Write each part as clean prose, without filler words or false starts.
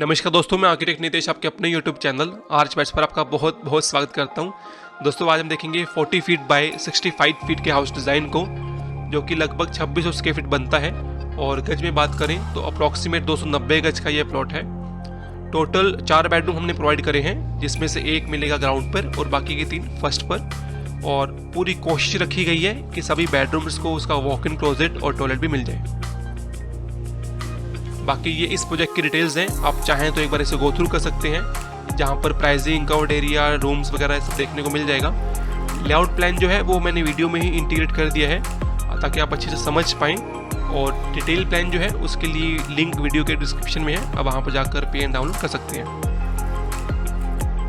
नमस्कार दोस्तों, मैं आर्किटेक्ट नितेश आपके अपने यूट्यूब चैनल आर्च बैट्स पर आपका बहुत बहुत स्वागत करता हूं। दोस्तों आज हम देखेंगे 40 फीट बाय 65 फीट के हाउस डिज़ाइन को, जो कि लगभग 2600 स्क्वायर फीट बनता है। और गज में बात करें तो अप्रॉक्सीमेट 290 गज का ये प्लॉट है। टोटल 4 बेडरूम हमने प्रोवाइड करे हैं, जिसमें से एक मिलेगा ग्राउंड पर और बाकी के 3 फर्स्ट पर। और पूरी कोशिश रखी गई है कि सभी बेडरूम्स को उसका वॉक इन क्लोजेट और टॉयलेट भी मिल जाए। बाकी ये इस प्रोजेक्ट की डिटेल्स हैं, आप चाहें तो एक बार इसे गो थ्रू कर सकते हैं, जहाँ पर प्राइसिंग, कवर्ड एरिया, रूम्स वगैरह सब देखने को मिल जाएगा। लेआउट प्लान जो है वो मैंने वीडियो में ही इंटीग्रेट कर दिया है ताकि आप अच्छे से समझ पाएँ। और डिटेल प्लान जो है उसके लिए लिंक वीडियो के डिस्क्रिप्शन में है, आप वहाँ पर जाकर पे एंड डाउनलोड कर सकते हैं।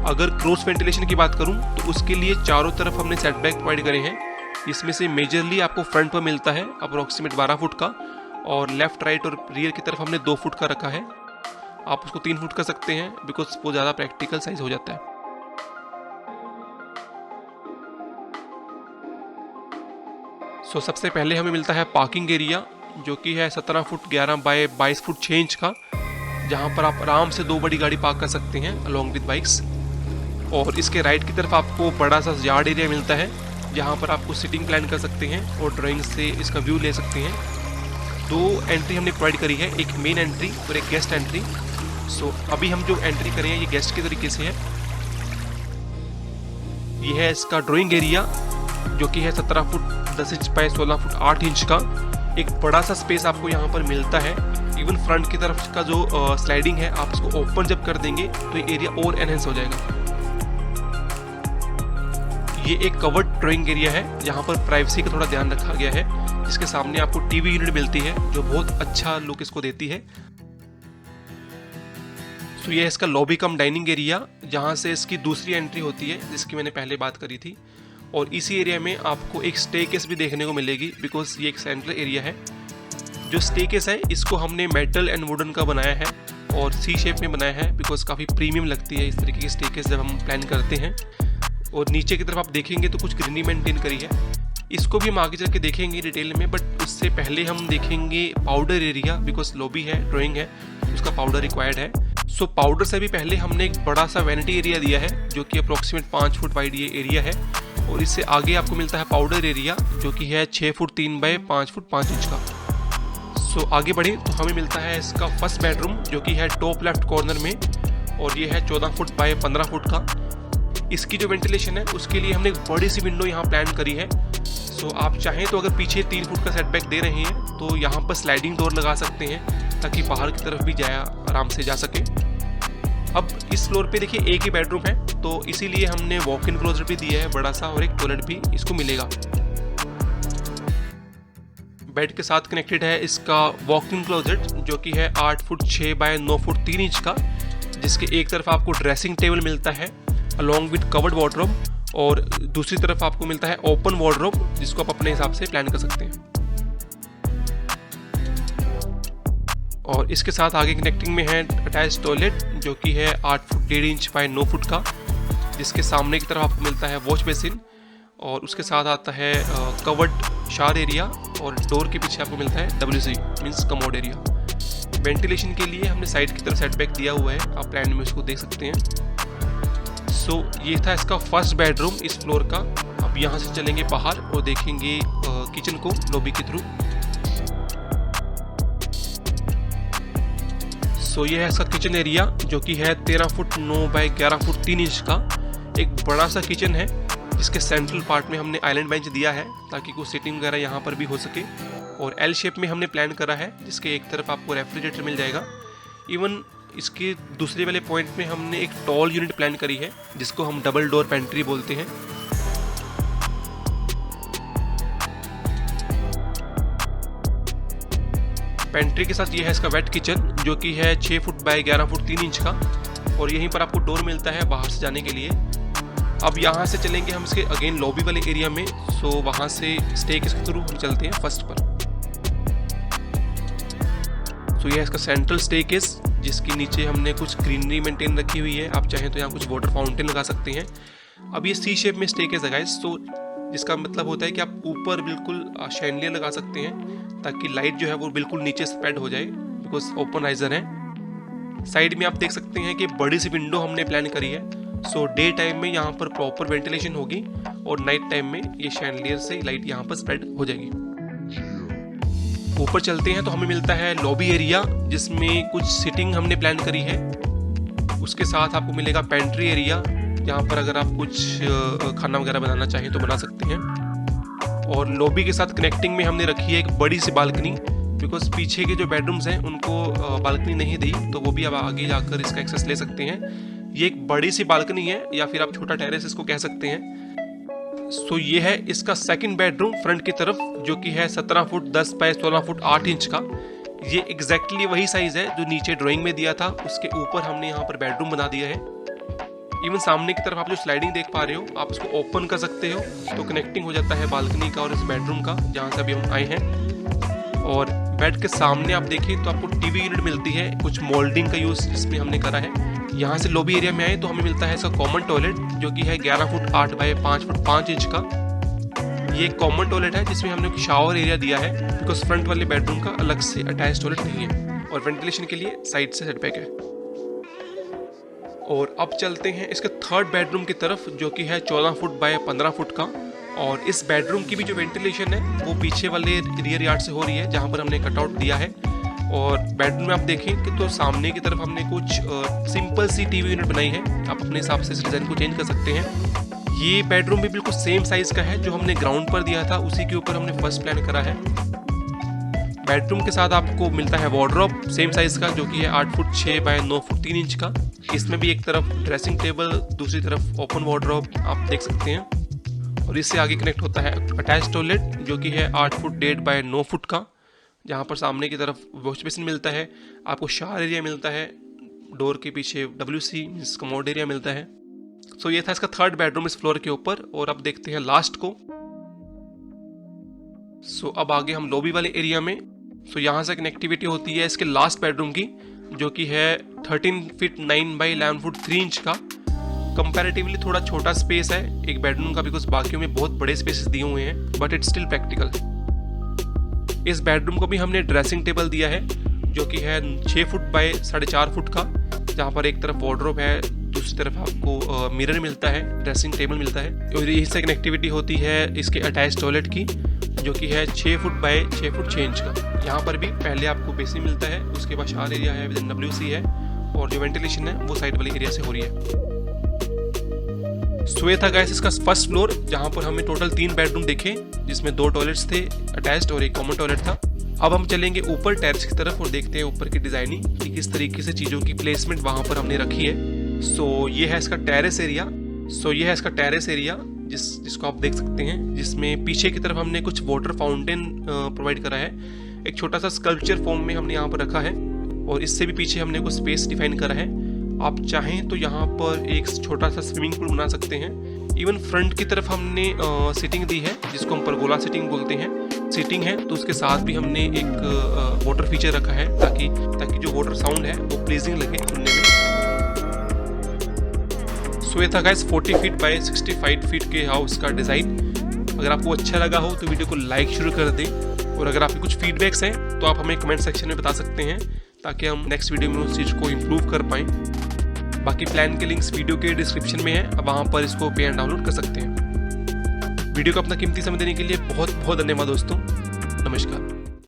अगर क्रॉस वेंटिलेशन की बात करूँ तो उसके लिए चारों तरफ हमने सेटबैक प्रोवाइड करे हैं। इसमें से मेजरली आपको फ्रंट पर मिलता है अप्रोक्सीमेट 12 फुट का, और लेफ्ट राइट और रियर की तरफ हमने 2 फुट का रखा है। आप उसको 3 फुट कर सकते हैं बिकॉज वो ज़्यादा प्रैक्टिकल साइज हो जाता है। सबसे पहले हमें मिलता है पार्किंग एरिया, जो कि है 17 फुट 11 बाय 22 फुट 6 इंच का, जहाँ पर आप आराम से 2 बड़ी गाड़ी पार्क कर सकते हैं अलॉन्ग विद बाइक्स। और इसके राइट की तरफ आपको बड़ा सा यार्ड एरिया मिलता है, जहाँ पर आपको सिटिंग प्लान कर सकते हैं और ड्राइंग से इसका व्यू ले सकते हैं। 2 एंट्री हमने प्रोवाइड करी है, एक मेन एंट्री और एक गेस्ट एंट्री। अभी हम जो एंट्री करें ये गेस्ट के तरीके से है। ये है इसका ड्राइंग एरिया, जो कि है 17 foot 10 inch by 16 foot 8 inch का। एक बड़ा सा स्पेस आपको यहाँ पर मिलता है। इवन फ्रंट की तरफ का जो स्लाइडिंग है, आप इसको ओपन जब कर देंगे तो ये एरिया और एनहेंस हो जाएगा। ये एक कवर्ड ड्राइंग एरिया है, जहाँ पर प्राइवेसी का थोड़ा ध्यान रखा गया है। इसके सामने आपको टीवी यूनिट मिलती है, जो बहुत अच्छा लुक इसको देती है। ये है इसका लॉबी कम डाइनिंग एरिया, जहाँ से इसकी दूसरी एंट्री होती है, जिसकी मैंने पहले बात करी थी। और इसी एरिया में आपको एक स्टेकेस भी देखने को मिलेगी, बिकॉज ये एक सेंट्रल एरिया है। जो स्टेकेस है इसको हमने मेटल एंड वुडन का बनाया है और सी शेप में बनाया है, बिकॉज काफ़ी प्रीमियम लगती है इस तरीके की स्टेकेस जब हम प्लान करते हैं। और नीचे की तरफ आप देखेंगे तो कुछ ग्रीनरी मेंटेन करी है, इसको भी हम आगे चल के देखेंगे डिटेल में। बट उससे पहले हम देखेंगे पाउडर एरिया, बिकॉज लॉबी है, ड्राइंग है, उसका पाउडर रिक्वायर्ड है। पाउडर से भी पहले हमने एक बड़ा सा वैनिटी एरिया दिया है, जो कि अप्रोक्सीमेट 5 फुट वाइड ये एरिया है। और इससे आगे आपको मिलता है पाउडर एरिया, जो कि है 6 फुट 3 बाय 5 फुट 5 इंच का। आगे बढ़े तो हमें मिलता है इसका फर्स्ट बेडरूम, जो कि है टॉप लेफ्ट कॉर्नर में, और ये है 14 फुट बाय 15 फुट का। इसकी जो वेंटिलेशन है उसके लिए हमने एक बड़ी सी विंडो यहाँ प्लान करी है। आप चाहें तो अगर पीछे 3 फुट का सेटबैक दे रहे हैं तो यहाँ पर स्लाइडिंग डोर लगा सकते हैं, ताकि बाहर की तरफ भी आराम से जा सके। अब इस फ्लोर पे देखिए एक ही बेडरूम है, तो इसीलिए हमने वॉक इन क्लोजेट भी दिया है बड़ा सा, और एक टॉयलेट भी इसको मिलेगा। बेड के साथ कनेक्टेड है इसका वॉक इन क्लोजेट, जो कि है 8 फुट 6 बाय 9 फुट 3 इंच का, जिसके एक तरफ आपको ड्रेसिंग टेबल मिलता है अलॉन्ग विद कवर्ड वार्डरोब, और दूसरी तरफ आपको मिलता है ओपन वार्डरोब, जिसको आप अपने हिसाब से प्लान कर सकते हैं। और इसके साथ आगे कनेक्टिंग में है अटैच टॉयलेट, जो कि है 8 फुट 1.5 इंच बाय 9 फुट का, जिसके सामने की तरफ आपको मिलता है वॉश बेसिन, और उसके साथ आता है कवर्ड शावर एरिया, और डोर के पीछे आपको मिलता है WC means commode area. Ventilation के लिए हमने साइड की तरफ सेटबैक दिया हुआ है, आप प्लान में उसको देख सकते हैं। ये था इसका फर्स्ट बेडरूम इस फ्लोर का। अब यहाँ से चलेंगे बाहर और देखेंगे किचन को लॉबी के थ्रू। ये है इसका किचन एरिया, जो कि है 13 फुट 9 बाय 11 फुट 3 इंच का। एक बड़ा सा किचन है, जिसके सेंट्रल पार्ट में हमने आइलैंड बेंच दिया है, ताकि कुछ सीटिंग वगैरह यहाँ पर भी हो सके। और एल शेप में हमने प्लान करा है, जिसके एक तरफ आपको रेफ्रिजरेटर मिल जाएगा। इवन इसके दूसरे वाले पॉइंट में हमने एक टॉल यूनिट प्लान करी है, जिसको हम डबल डोर पेंट्री बोलते हैं। पेंट्री के साथ ये है इसका वेट किचन, जो कि है 6 फुट बाय 11 फुट 3 इंच का, और यहीं पर आपको डोर मिलता है बाहर से जाने के लिए। अब यहाँ से चलेंगे हम इसके अगेन लॉबी वाले एरिया में। वहाँ से स्टेयरकेस के थ्रू हम चलते हैं फर्स्ट पर। ये है इसका सेंट्रल स्टेयरकेस, जिसके नीचे हमने कुछ ग्रीनरी मेंटेन रखी हुई है। आप चाहें तो यहाँ कुछ वाटर फाउंटेन लगा सकते हैं। अब ये सी शेप में स्टेयरकेस है गाइस, जिसका मतलब होता है कि आप ऊपर बिल्कुल शैंडलियर लगा सकते हैं, ताकि लाइट जो है वो बिल्कुल नीचे स्प्रेड हो जाए, बिकॉज ओपन राइजर है। साइड में आप देख सकते हैं कि बड़ी सी विंडो हमने प्लान करी है। सो डे टाइम में यहाँ पर प्रॉपर वेंटिलेशन होगी और नाइट टाइम में ये शैंडलियर से लाइट यहाँ पर स्प्रेड हो जाएगी। ऊपर चलते हैं तो हमें मिलता है लॉबी एरिया, जिसमें कुछ सीटिंग हमने प्लान करी है। उसके साथ आपको मिलेगा पेंट्री एरिया, जहाँ पर अगर आप कुछ खाना वगैरह बनाना चाहें तो बना सकते हैं। और लॉबी के साथ कनेक्टिंग में हमने रखी है एक बड़ी सी बालकनी, बिकॉज पीछे के जो बेडरूम्स हैं उनको बालकनी नहीं दी, तो वो भी आप आगे जाकर इसका एक्सेस ले सकते हैं। ये एक बड़ी सी बालकनी है, या फिर आप छोटा टेरेस इसको कह सकते हैं। सो ये है इसका सेकंड बेडरूम फ्रंट की तरफ, जो कि है 17 फुट 10 बाय 16 फुट 8 इंच का। ये एग्जैक्टली वही साइज है जो नीचे ड्राइंग में दिया था, उसके ऊपर हमने यहाँ पर बेडरूम बना दिया है। इवन सामने की तरफ आप जो स्लाइडिंग देख पा रहे हो, आप इसको ओपन कर सकते हो, तो कनेक्टिंग हो जाता है बालकनी का और इस बेडरूम का, जहाँ से अभी हम आए हैं। और बेड के सामने आप देखिए तो आपको टीवी यूनिट मिलती है, कुछ मोल्डिंग का यूज़ इसमें हमने करा है। यहाँ से लॉबी एरिया में आए तो हमें मिलता है इसका कॉमन टॉयलेट, जो कि है 11 फुट 8 बाय 5 फुट 5 इंच का। ये एक कॉमन टॉयलेट है जिसमें हमने शावर एरिया दिया है, बिकॉज फ्रंट वाले बेडरूम का अलग से अटैच टॉयलेट नहीं है, और वेंटिलेशन के लिए साइड से सेटबैक है। और अब चलते हैं इसके थर्ड बेडरूम की तरफ, जो कि है 14 फुट बाय 15 फुट का। और इस बेडरूम की भी जो वेंटिलेशन है वो पीछे वाले रियर यार्ड से हो रही है, जहाँ पर हमने कटआउट दिया है। और बेडरूम में आप देखें कि तो सामने की तरफ हमने कुछ सिंपल सी टीवी यूनिट बनाई है, आप अपने हिसाब से इस डिज़ाइन को चेंज कर सकते हैं। ये बेडरूम भी बिल्कुल सेम साइज़ का है जो हमने ग्राउंड पर दिया था, उसी के ऊपर हमने फर्स्ट प्लान करा है। बेडरूम के साथ आपको मिलता है वार्डरोब सेम साइज़ का, जो कि है 8 फुट 6 बाय 9 फुट 3 इंच का। इसमें भी एक तरफ ड्रेसिंग टेबल, दूसरी तरफ ओपन वार्डरोब आप देख सकते हैं। और इससे आगे कनेक्ट होता है अटैच टॉयलेट, जो कि है 8 फुट 1.5 बाय 9 फुट का, जहाँ पर सामने की तरफ वॉश बेसिन मिलता है, आपको शावर एरिया मिलता है, डोर के पीछे WC मींस कमोड एरिया मिलता है। सो ये था इसका थर्ड बेडरूम इस फ्लोर के ऊपर। और अब देखते हैं लास्ट को। सो अब आगे हम लॉबी वाले एरिया में। सो यहाँ से कनेक्टिविटी होती है इसके लास्ट बेडरूम की, जो कि है 13 फीट 9 बाई 11 फुट 3 इंच का। कंपैरेटिवली थोड़ा छोटा स्पेस है एक बेडरूम का, बिकॉज बाकियों में बहुत बड़े स्पेसेस दिए हुए हैं, बट इट्स स्टिल प्रैक्टिकल। इस बेडरूम को भी हमने ड्रेसिंग टेबल दिया है, जो कि है 6 फुट बाय 4.5 फुट का, जहाँ पर एक तरफ वार्डरोब है, दूसरी तरफ आपको मिरर मिलता है, ड्रेसिंग टेबल मिलता है। और यही से कनेक्टिविटी होती है इसके अटैच टॉयलेट की, जो कि है 6 फुट बाय 6 फुट 6 इंच का। यहाँ पर भी पहले आपको बेसिन मिलता है, उसके बाद शावर एरिया है, विद WC है, और जो वेंटिलेशन है वो साइड वाले एरिया से हो रही है। सो ये था गाइस इसका फर्स्ट फ्लोर, जहाँ पर हमें टोटल 3 बेडरूम देखे, जिसमें 2 टॉयलेट्स थे अटैच्ड और एक कॉमन टॉयलेट था। अब हम चलेंगे ऊपर टेरेस की तरफ और देखते हैं ऊपर की डिजाइनिंग कि किस तरीके से चीज़ों की प्लेसमेंट वहाँ पर हमने रखी है। सो ये है इसका टेरेस एरिया, जिसको आप देख सकते हैं, जिसमें पीछे की तरफ हमने कुछ वाटर फाउंटेन प्रोवाइड करा है। एक छोटा सा स्कल्पचर फॉर्म में हमने यहाँ पर रखा है, और इससे भी पीछे हमने कुछ स्पेस डिफाइन करा है। आप चाहें तो यहाँ पर एक छोटा सा स्विमिंग पूल बना सकते हैं। इवन फ्रंट की तरफ हमने सीटिंग दी है, जिसको हम परगोला सीटिंग बोलते हैं। सीटिंग है तो उसके साथ भी हमने एक वाटर फीचर रखा है, ताकि जो वाटर साउंड है वो प्लीजिंग लगे सुनने में। सो ये था गाइस 40 फीट बाय 65 फीट के हाउस का डिज़ाइन। अगर आपको अच्छा लगा हो तो वीडियो को लाइक शुरू कर दें, और अगर आपके कुछ फीडबैक्स हैं तो आप हमें कमेंट सेक्शन में बता सकते हैं, ताकि हम नेक्स्ट वीडियो में उस चीज़ को इम्प्रूव कर पाएँ। बाकी प्लान के लिंक्स वीडियो के डिस्क्रिप्शन में है, अब वहाँ पर इसको पे एंड डाउनलोड कर सकते हैं। वीडियो को अपना कीमती समय देने के लिए बहुत बहुत धन्यवाद दोस्तों। नमस्कार।